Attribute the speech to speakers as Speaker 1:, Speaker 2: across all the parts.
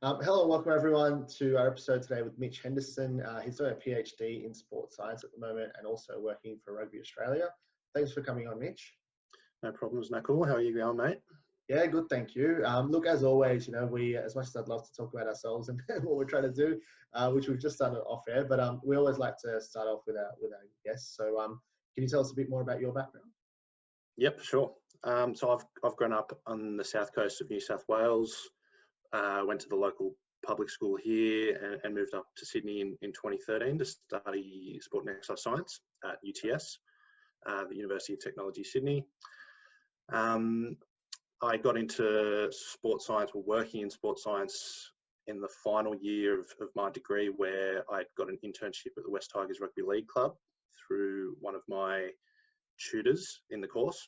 Speaker 1: Hello and welcome everyone to our episode today with Mitch Henderson. He's doing a PhD in sports science at the moment and also working for Rugby Australia. Thanks for coming on, Mitch.
Speaker 2: No problems, Nicole. How are you going, mate?
Speaker 1: Yeah, good, thank you. Look, as always, we, as much as I'd love to talk about ourselves and what we're trying to do, which we've just done off air, but we always like to start off with our guests. So can you tell us a bit more about your background?
Speaker 2: Yep, sure. So I've grown up on the south coast of New South Wales. Went to the local public school here and moved up to Sydney in 2013 to study sport and exercise science at UTS, the University of Technology, Sydney. I got into sports science, or working in sports science, in the final year of my degree, where I got an internship at the West Tigers Rugby League club through one of my tutors in the course.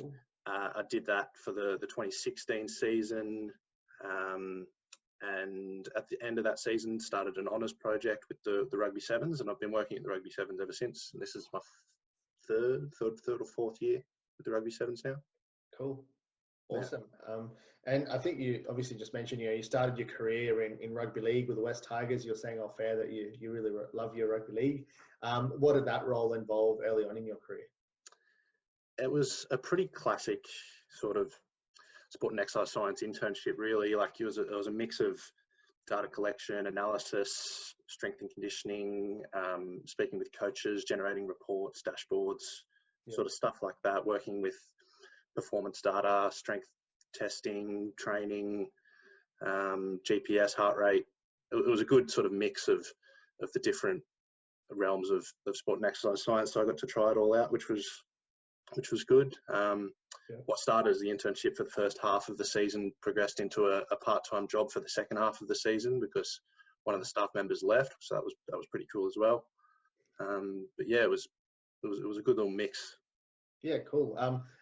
Speaker 1: Cool.
Speaker 2: I did that for the 2016 season. And at the end of that season, started an honours project with the Rugby Sevens, and I've been working at the Rugby Sevens ever since. And this is my third or fourth year with the Rugby Sevens now.
Speaker 1: Cool, awesome. Yeah. And I think you obviously just mentioned, you started your career in Rugby League with the West Tigers. You're saying off air that you really love your Rugby League. What did that role involve early on in your career?
Speaker 2: It was a pretty classic sort of sport and exercise science internship, really. Like it was a mix of data collection, analysis, strength and conditioning, speaking with coaches, generating reports, dashboards, sort of stuff like that, working with performance data, strength testing, training, GPS, heart rate. It was a good sort of mix of the different realms of sport and exercise science. So I got to try it all out, which was good. What started as the internship for the first half of the season progressed into a part-time job for the second half of the season because one of the staff members left, so that was pretty cool as well. But yeah, it was a good little mix.
Speaker 1: Yeah, cool.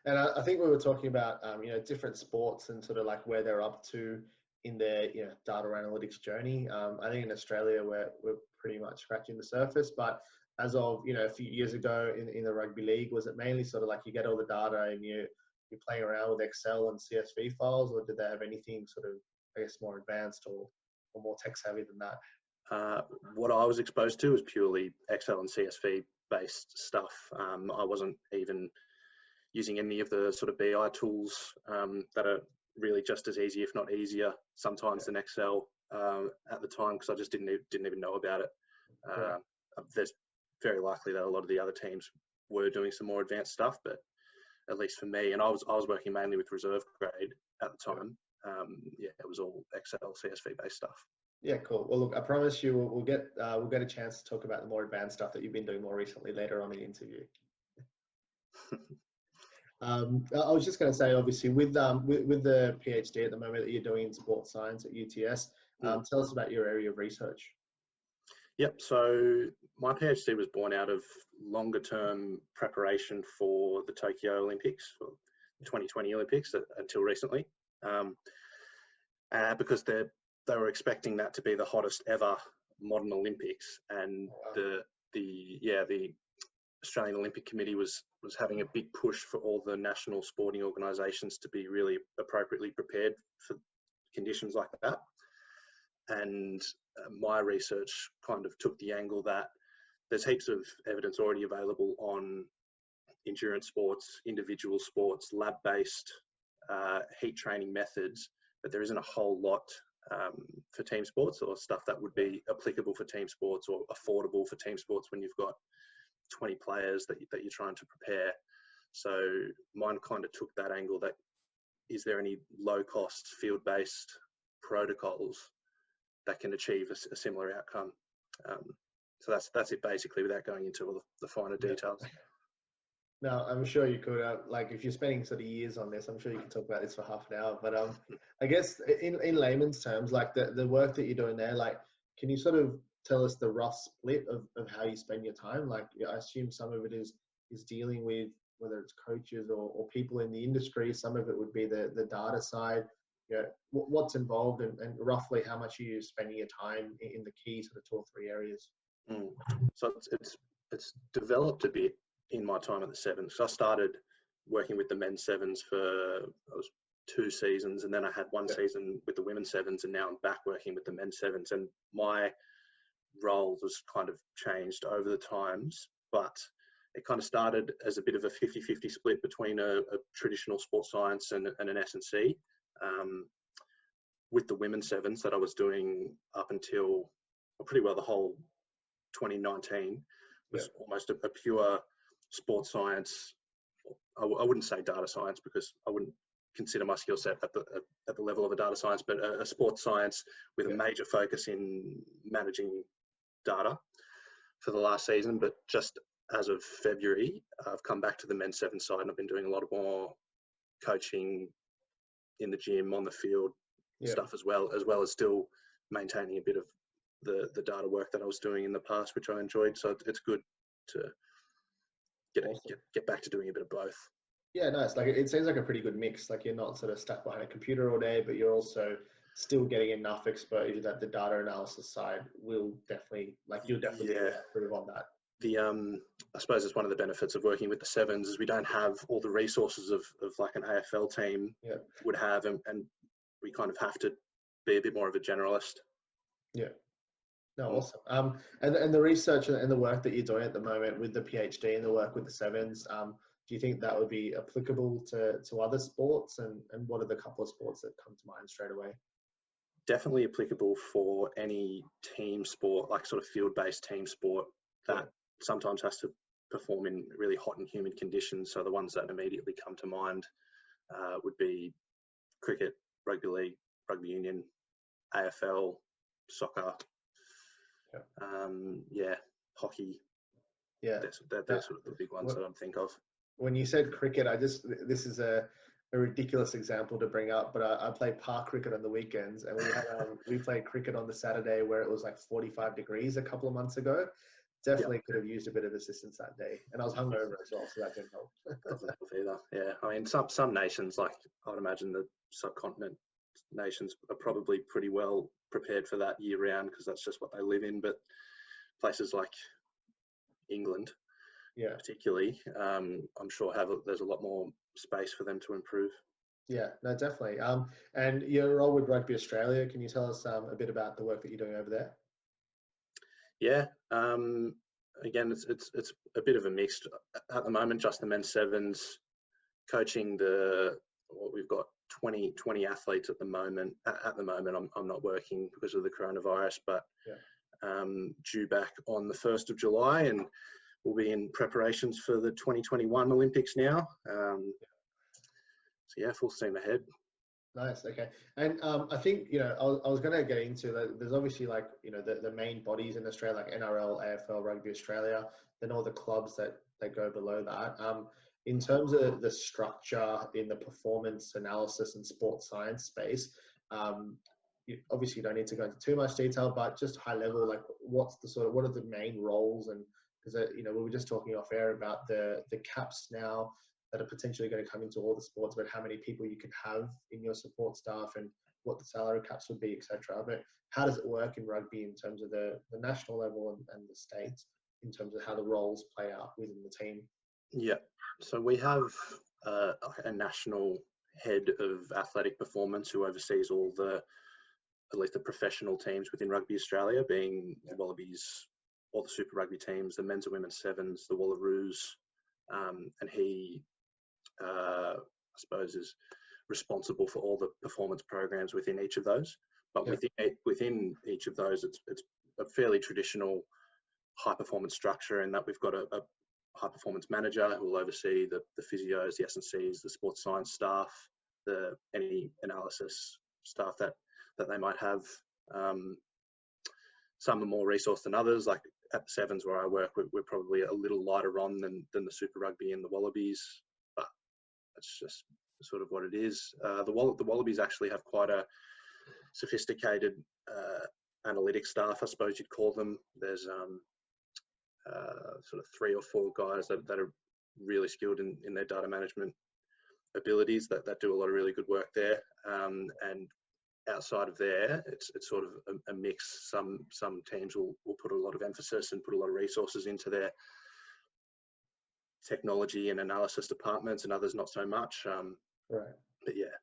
Speaker 1: And I think we were talking about different sports and sort of like where they're up to in their data analytics journey. I think in Australia we're pretty much scratching the surface, but as of a few years ago in the Rugby League, was it mainly sort of like you get all the data and you're playing around with Excel and CSV files, or did they have anything sort of, I guess, more advanced or more tech savvy than that?
Speaker 2: What I was exposed to was purely Excel and CSV based stuff. I wasn't even using any of the sort of BI tools that are really just as easy, if not easier, sometimes than Excel at the time, because I just didn't even know about it. There's very likely that a lot of the other teams were doing some more advanced stuff, but at least for me, and I was working mainly with reserve grade at the time. It was all Excel, CSV based stuff.
Speaker 1: Yeah, cool. Well, look, I promise you, we'll get a chance to talk about the more advanced stuff that you've been doing more recently later on in the interview. I was just going to say, obviously, with the PhD at the moment that you're doing in sports science at UTS, tell us about your area of research.
Speaker 2: Yep. So my PhD was born out of longer term preparation for the Tokyo Olympics, or the 2020 Olympics until recently, because they were expecting that to be the hottest ever modern Olympics, and the Australian Olympic Committee was having a big push for all the national sporting organisations to be really appropriately prepared for conditions like that. And my research kind of took the angle that there's heaps of evidence already available on endurance sports, individual sports, lab-based heat training methods, but there isn't a whole lot for team sports, or stuff that would be applicable for team sports or affordable for team sports when you've got 20 players that you're trying to prepare. So mine kind of took that angle, that is there any low-cost field-based protocols that can achieve a similar outcome. So that's it basically, without going into all the finer details.
Speaker 1: No, I'm sure you could. Like, if you're spending sort of years on this, I'm sure you can talk about this for half an hour. But I guess in layman's terms, like the work that you're doing there, like, can you sort of tell us the rough split of how you spend your time? Like, I assume some of it is dealing with, whether it's coaches or people in the industry. Some of it would be the data side. What's involved, and roughly how much are you spending your time in the key sort of 2 or 3 areas?
Speaker 2: So it's developed a bit in my time at the Sevens. So I started working with the men's Sevens for 2 seasons, and then I had 1 season with the women's sevens, and now I'm back working with the men's sevens. And my role has kind of changed over the times, but it kind of started as a bit of a 50-50 split between a traditional sports science and an S&C. With the women's sevens that I was doing up until pretty well the whole 2019 was almost a pure sports science. I wouldn't say data science, because I wouldn't consider my skill set at the level of a data science, but a sports science with a major focus in managing data for the last season. But just as of February, I've come back to the men's seven side, and I've been doing a lot more coaching in the gym, on the field stuff, as well as still maintaining a bit of the data work that I was doing in the past, which I enjoyed. So it's good to get back to doing a bit of both.
Speaker 1: Yeah, nice. Like, it seems like a pretty good mix. Like, you're not sort of stuck behind a computer all day, but you're also still getting enough exposure that the data analysis side will definitely, like, you'll definitely improve on that.
Speaker 2: I suppose it's one of the benefits of working with the sevens is we don't have all the resources of like an AFL team would have, and we kind of have to be a bit more of a generalist. Yeah.
Speaker 1: No, awesome. And the research and the work that you're doing at the moment with the PhD and the work with the sevens, do you think that would be applicable to other sports? And what are the couple of sports that come to mind straight away?
Speaker 2: Definitely applicable for any team sport, like sort of field-based team sport that sometimes has to perform in really hot and humid conditions. So the ones that immediately come to mind would be cricket, rugby league, rugby union, AFL, soccer, hockey. Yeah, they're sort of the big ones that I'm think of.
Speaker 1: When you said cricket, this is a ridiculous example to bring up, but I play park cricket on the weekends, and we played cricket on the Saturday where it was like 45 degrees a couple of months ago. Definitely could have used a bit of assistance that day, and I was hungover as well, so that didn't help.
Speaker 2: Doesn't help either. Yeah, I mean, some nations, like I would imagine the subcontinent nations, are probably pretty well prepared for that year round, because that's just what they live in. But places like England, particularly, I'm sure there's a lot more space for them to improve.
Speaker 1: Yeah, no, definitely. And your role with Rugby Australia, can you tell us a bit about the work that you're doing over there?
Speaker 2: Yeah, again, it's a bit of a mixed at the moment. Just the men's sevens, coaching we've got 20 athletes at the moment. At the moment, I'm not working because of the coronavirus, but due back on the 1st of July, and we'll be in preparations for the 2021 Olympics now. So yeah, full steam ahead.
Speaker 1: Nice. Okay. And I think, I was going to get into that. There's obviously, like, the main bodies in Australia, like NRL, AFL, Rugby Australia, then all the clubs that go below that. In terms of the structure in the performance analysis and sports science space, you obviously don't need to go into too much detail, but just high level, like, what are the main roles? And because, we were just talking off air about the caps now that are potentially going to come into all the sports, but how many people you could have in your support staff and what the salary caps would be, etc. But how does it work in rugby in terms of the national level and the states, in terms of how the roles play out within the team?
Speaker 2: Yeah, so we have a national head of athletic performance who oversees at least the professional teams within Rugby Australia, being the Wallabies, all the Super Rugby teams, the men's and women's sevens, the Wallaroos, and he, I suppose, is responsible for all the performance programs within each of those. But within each of those, it's a fairly traditional high performance structure, in that we've got a high performance manager who will oversee the physios, the S&Cs, the sports science staff, any analysis staff that they might have. Some are more resourced than others. Like at the sevens where I work, we're probably a little lighter on than the Super Rugby and the Wallabies, but that's just sort of what it is. The Wallabies actually have quite a sophisticated analytics staff, I suppose you'd call them. There's sort of 3 or 4 guys that are really skilled in their data management abilities that do a lot of really good work there. And outside of there, it's sort of a mix. Some teams will put a lot of emphasis and put a lot of resources into their technology and analysis departments, and others not so much.
Speaker 1: Right.
Speaker 2: But yeah,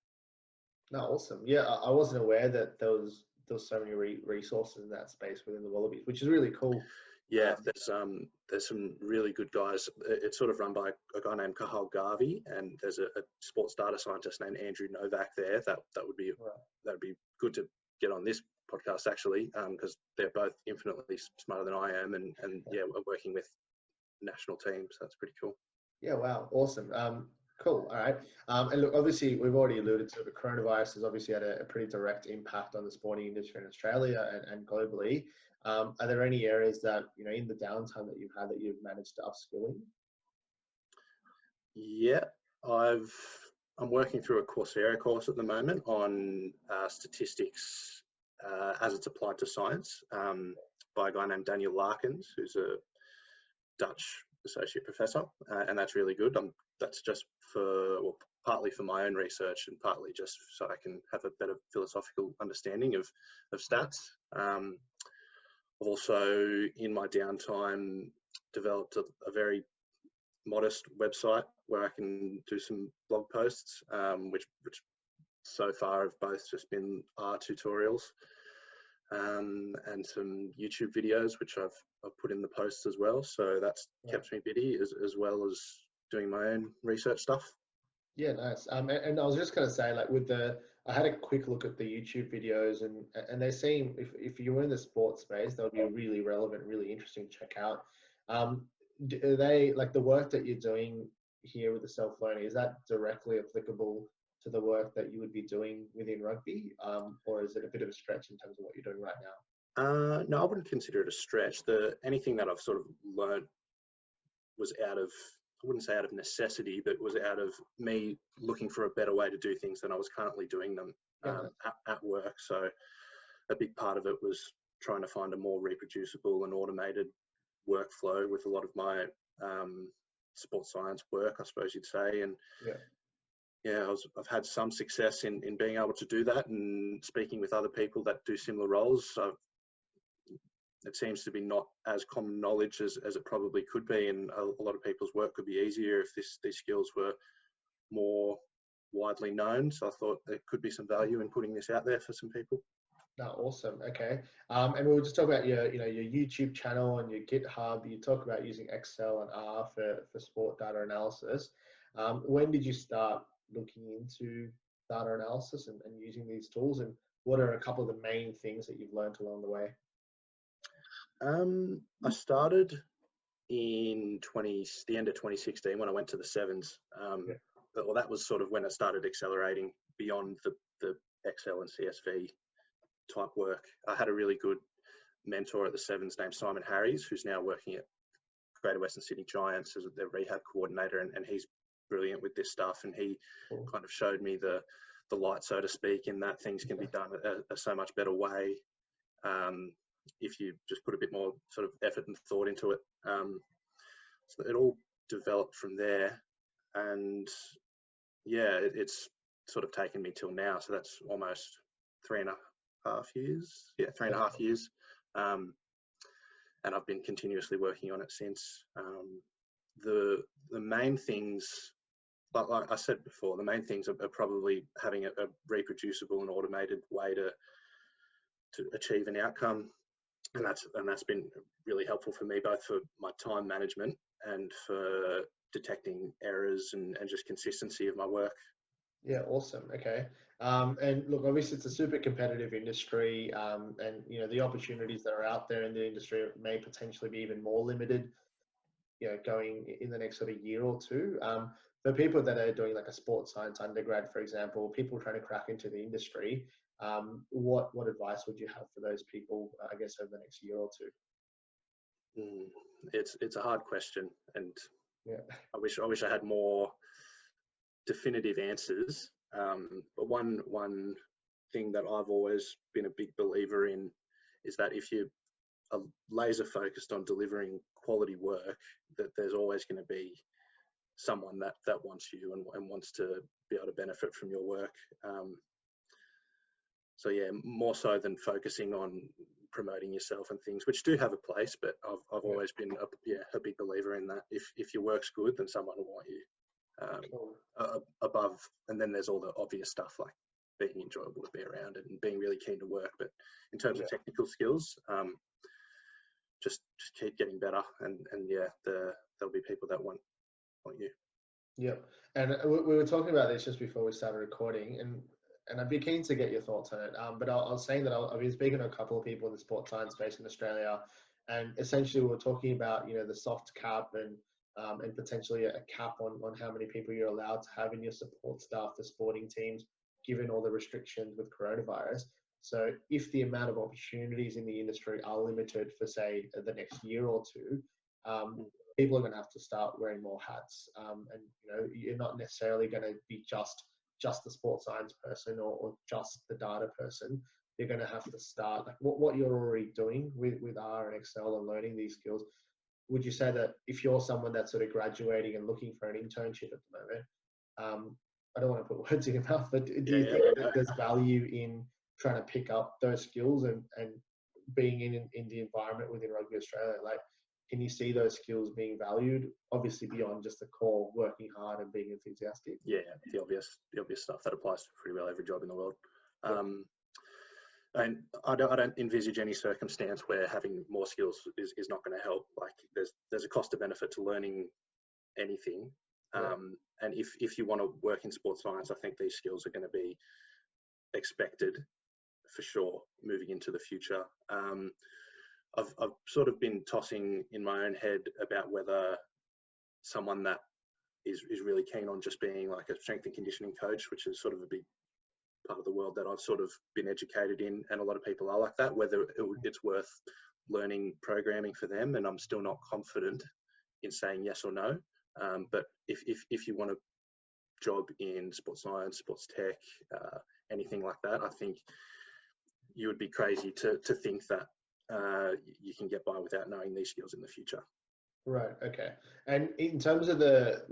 Speaker 1: No, awesome. Yeah, I wasn't aware that there was so many resources in that space within the Wallabies, which is really cool.
Speaker 2: Yeah,
Speaker 1: Um,
Speaker 2: there's some really good guys. It's sort of run by a guy named Kahal Garvey, and there's a sports data scientist named Andrew Novak there.
Speaker 1: right.
Speaker 2: That would be good to get on this podcast actually, because they're both infinitely smarter than I am, and yeah, we're working with national teams. So that's pretty cool.
Speaker 1: Yeah, wow, awesome. Cool. All right. And look, obviously, we've already alluded to the coronavirus has obviously had a pretty direct impact on the sporting industry in Australia and globally. Are there any areas that, in the downtime that you've had that you've managed to upskill in?
Speaker 2: Yeah, I've I'm working through a Coursera course at the moment on statistics as it's applied to science by a guy named Daniel Larkins, who's a Dutch associate professor, and that's really good. That's just partly for my own research and partly just so I can have a better philosophical understanding of stats. I've also, in my downtime, developed a very modest website where I can do some blog posts, which so far have both just been art tutorials and some YouTube videos, which I've put in the posts as well. So that's
Speaker 1: Right.
Speaker 2: kept me busy as well as doing my own research stuff.
Speaker 1: Yeah, nice. And I was just gonna say, like, I had a quick look at the YouTube videos, and they seem, if you're in the sports space, they'll be really relevant, really interesting to check out. Are they like the work that you're doing here with the self-learning? Is that directly applicable to the work that you would be doing within rugby, or is it a bit of a stretch in terms of what you're doing right now?
Speaker 2: No, I wouldn't consider it a stretch. Anything that I've sort of learned was I wouldn't say out of necessity, but was out of me looking for a better way to do things than I was currently doing them
Speaker 1: Yeah, nice.
Speaker 2: at work. So a big part of it was trying to find a more reproducible and automated workflow with a lot of my sports science work, I suppose you'd say. And
Speaker 1: Yeah.
Speaker 2: yeah, I've had some success in being able to do that and speaking with other people that do similar roles. So it seems to be not as common knowledge as it probably could be, and a lot of people's work could be easier if these skills were more widely known. So I thought there could be some value in putting this out there for some people.
Speaker 1: No, awesome. Okay. And we'll just talk about your YouTube channel and your GitHub. You talk about using Excel and R for sport data analysis. When did you start looking into data analysis and using these tools? And what are a couple of the main things that you've learned along the way?
Speaker 2: I started in the end of 2016 when I went to the sevens.
Speaker 1: Yeah.
Speaker 2: Well, that was sort of when it started accelerating beyond the Excel and CSV type work. I had a really good mentor at the sevens named Simon Harries, who's now working at Greater Western Sydney Giants as their rehab coordinator, and he's brilliant with this stuff. And he
Speaker 1: Cool.
Speaker 2: kind of showed me the light, so to speak, in that things can be done a so much better way if you just put a bit more sort of effort and thought into it. So it all developed from there, and yeah, it's sort of taken me till now. So that's almost 3.5 years. Yeah, 3.5 years. And I've been continuously working on it since. The main things, like I said before, the main things are probably having a reproducible and automated way to achieve an outcome, and that's been really helpful for me, both for my time management and for detecting errors and just consistency of my work.
Speaker 1: Yeah, awesome. Okay. And look, obviously it's a super competitive industry, and the opportunities that are out there in the industry may potentially be even more limited, going in the next sort of year or two. For people that are doing like a sports science undergrad, for example, people trying to crack into the industry, what advice would you have for those people, I guess, over the next year or two?
Speaker 2: It's a hard question, and
Speaker 1: Yeah.
Speaker 2: I wish I had more definitive answers. But one thing that I've always been a big believer in is that if you are laser focused on delivering quality work, that there's always going to be someone that wants you and wants to be able to benefit from your work. So yeah, more so than focusing on promoting yourself and things, which do have a place, but I've always been a big believer in that. If your work's good, then someone will want you
Speaker 1: Cool.
Speaker 2: above. And then there's all the obvious stuff like being enjoyable to be around and being really keen to work. But in terms of technical skills, just keep getting better, and yeah, there'll be people that want you.
Speaker 1: Yep. And we were talking about this just before we started recording, and I'd be keen to get your thoughts on it. But I was saying that I've been speaking to a couple of people in the sports science space in Australia, and essentially we were talking about, the soft cap and potentially a cap on how many people you're allowed to have in your support staff, the sporting teams, given all the restrictions with coronavirus. So if the amount of opportunities in the industry are limited for, say, the next year or two, people are going to have to start wearing more hats. And you're not necessarily going to be just the sports science person or just the data person. You're going to have to start like what you're already doing with R and Excel and learning these skills. Would you say that if you're someone that's sort of graduating and looking for an internship at the moment, I don't want to put words in your mouth, but do you think that there's value in trying to pick up those skills and being in the environment within Rugby Australia? Like, can you see those skills being valued, obviously beyond just the core working hard and being enthusiastic?
Speaker 2: Yeah, the obvious stuff that applies to pretty well every job in the world. And I don't envisage any circumstance where having more skills is not going to help. Like there's a cost to benefit to learning anything. And if you want to work in sports science, I think these skills are going to be expected for sure moving into the future. I've sort of been tossing in my own head about whether someone that is really keen on just being like a strength and conditioning coach, which is sort of a big part of the world that I've sort of been educated in, and a lot of people are like that, whether it's worth learning programming for them. And I'm still not confident in saying yes or no. But if you want a job in sports science, sports tech, anything like that, I think you would be crazy to think that you can get by without knowing these skills in the future.
Speaker 1: Right. Okay. And in terms of the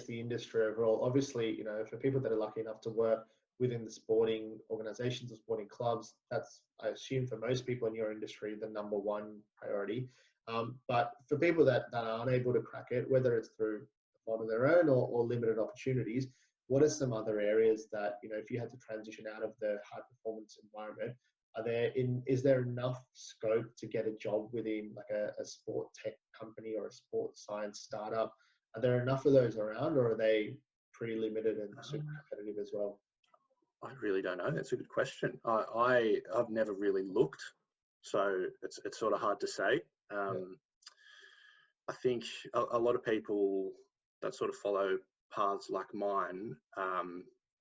Speaker 1: industry overall, obviously, for people that are lucky enough to work within the sporting organizations or sporting clubs, that's, I assume, for most people in your industry, the number one priority. But for people that aren't able to crack it, whether it's through a fault of their own or limited opportunities, what are some other areas that, if you had to transition out of the high performance environment, is there enough scope to get a job within like a sport tech company or a sports science startup? Are there enough of those around, or are they pretty limited and super competitive as well?
Speaker 2: I really don't know. That's a good question. I've never really looked, so it's sort of hard to say. I think a lot of people that sort of follow paths like mine,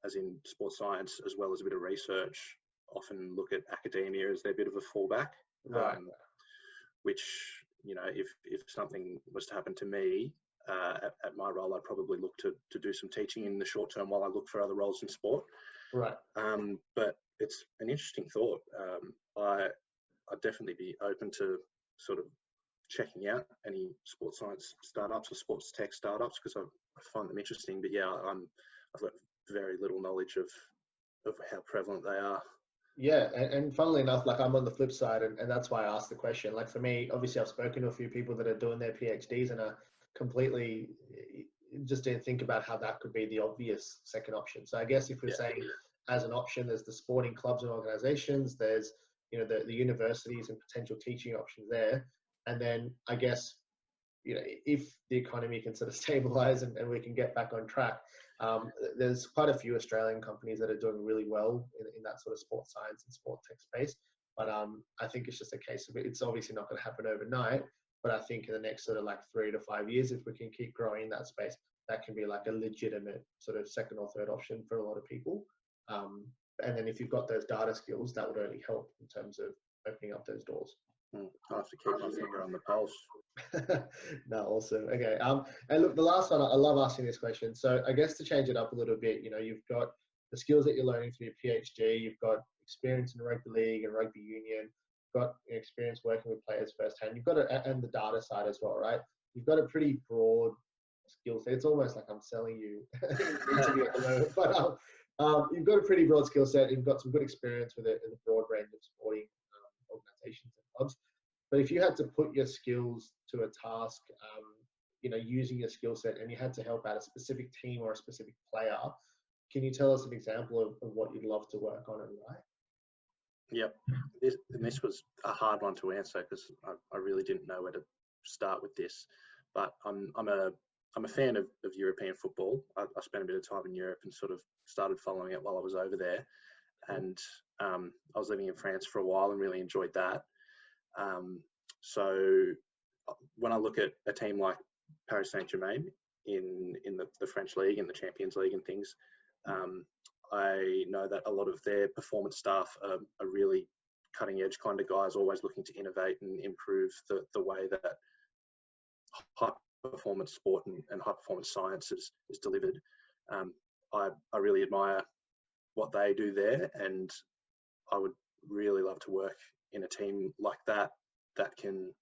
Speaker 2: as in sports science as well as a bit of research, often look at academia as their bit of a fallback.
Speaker 1: Right.
Speaker 2: Which, if something was to happen to me at my role, I'd probably look to do some teaching in the short term while I look for other roles in sport.
Speaker 1: Right.
Speaker 2: But it's an interesting thought. I'd definitely be open to sort of checking out any sports science startups or sports tech startups, because I find them interesting. But yeah, I've got very little knowledge of how prevalent they are.
Speaker 1: Yeah, and funnily enough, like I'm on the flip side, and that's why I asked the question. Like for me, obviously I've spoken to a few people that are doing their PhDs and are completely just didn't think about how that could be the obvious second option. So I guess if we're saying as an option, there's the sporting clubs and organizations, there's, the universities and potential teaching options there. And then I guess, if the economy can sort of stabilize and we can get back on track, there's quite a few Australian companies that are doing really well in that sort of sports science and sport tech space. But I think it's just a case of it's obviously not going to happen overnight. But I think in the next sort of like 3 to 5 years, if we can keep growing in that space, that can be like a legitimate sort of second or third option for a lot of people. And then if you've got those data skills, that would only help in terms of opening up those doors.
Speaker 2: I have to keep my finger on the pulse.
Speaker 1: No, awesome. Okay. And look, the last one, I love asking this question. So I guess to change it up a little bit, you've got the skills that you're learning through your PhD, you've got experience in rugby league and rugby union, you've got experience working with players firsthand, you've got and the data side as well, right? You've got a pretty broad skill set. It's almost like I'm selling you an interview at the moment, but you've got a pretty broad skill set. You've got some good experience with it in a broad range of sporting organizations and clubs. But if you had to put your skills to a task, using your skill set, and you had to help out a specific team or a specific player, Can you tell us an example of what you'd love to work on and why?
Speaker 2: Yep. This was a hard one to answer because I really didn't know where to start with this. But I'm a fan of European football. I spent a bit of time in Europe and sort of started following it while I was over there. And I was living in France for a while and really enjoyed that. So when I look at a team like Paris Saint-Germain in the French league and the Champions League and things, I know that a lot of their performance staff are really cutting edge kind of guys, always looking to innovate and improve the way that high performance sport and high performance science is delivered. I really admire what they do there, and I would really love to work in a team like that can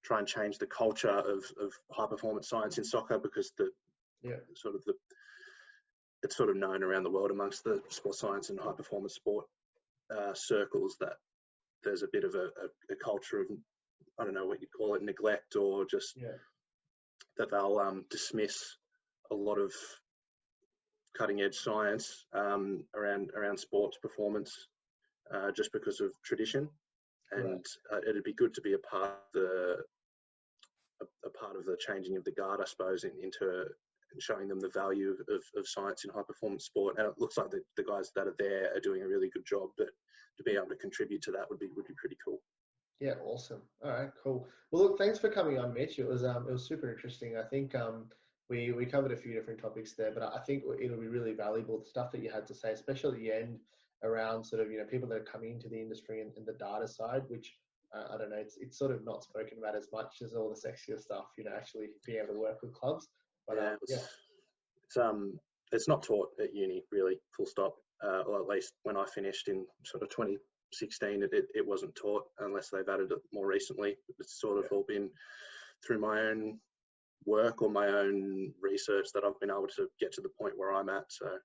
Speaker 2: try and change the culture of high performance science in soccer, because it's sort of known around the world amongst the sports science and high performance sport circles that there's a bit of a culture of, I don't know what you'd call it, neglect, or just that they'll dismiss a lot of cutting edge science around sports performance just because of tradition. And it'd be good to be a part of the changing of the guard, I suppose, into showing them the value of science in high performance sport. And it looks like the guys that are there are doing a really good job, but to be able to contribute to that would be pretty cool.
Speaker 1: Yeah, awesome. All right, cool. Well, look, thanks for coming on, Mitch. It was super interesting. I think we covered a few different topics there, but I think it'll be really valuable, the stuff that you had to say, especially at the end around sort of, people that are coming into the industry and the data side, which I don't know, it's sort of not spoken about as much as all the sexier stuff, actually being able to work with clubs. But
Speaker 2: it's not taught at uni, really, full stop. Well, at least when I finished in sort of 2016, it wasn't taught unless they've added it more recently. It's sort of all been through my own work or my own research that I've been able to get to the point where I'm at. So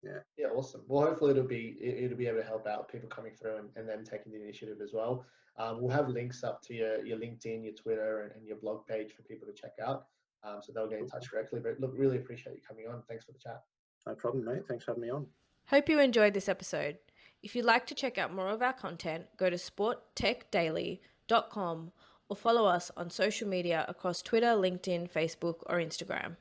Speaker 2: yeah,
Speaker 1: awesome. Well, hopefully it'll be able to help out people coming through and them taking the initiative as well. We'll have links up to your LinkedIn, your Twitter, and your blog page for people to check out, so they'll get in touch directly. But look, really appreciate you coming on. Thanks for the chat.
Speaker 2: No problem, mate. Thanks for having me on.
Speaker 3: Hope you enjoyed this episode. If you'd like to check out more of our content, go to sporttechdaily.com or follow us on social media across Twitter, LinkedIn, Facebook, or Instagram.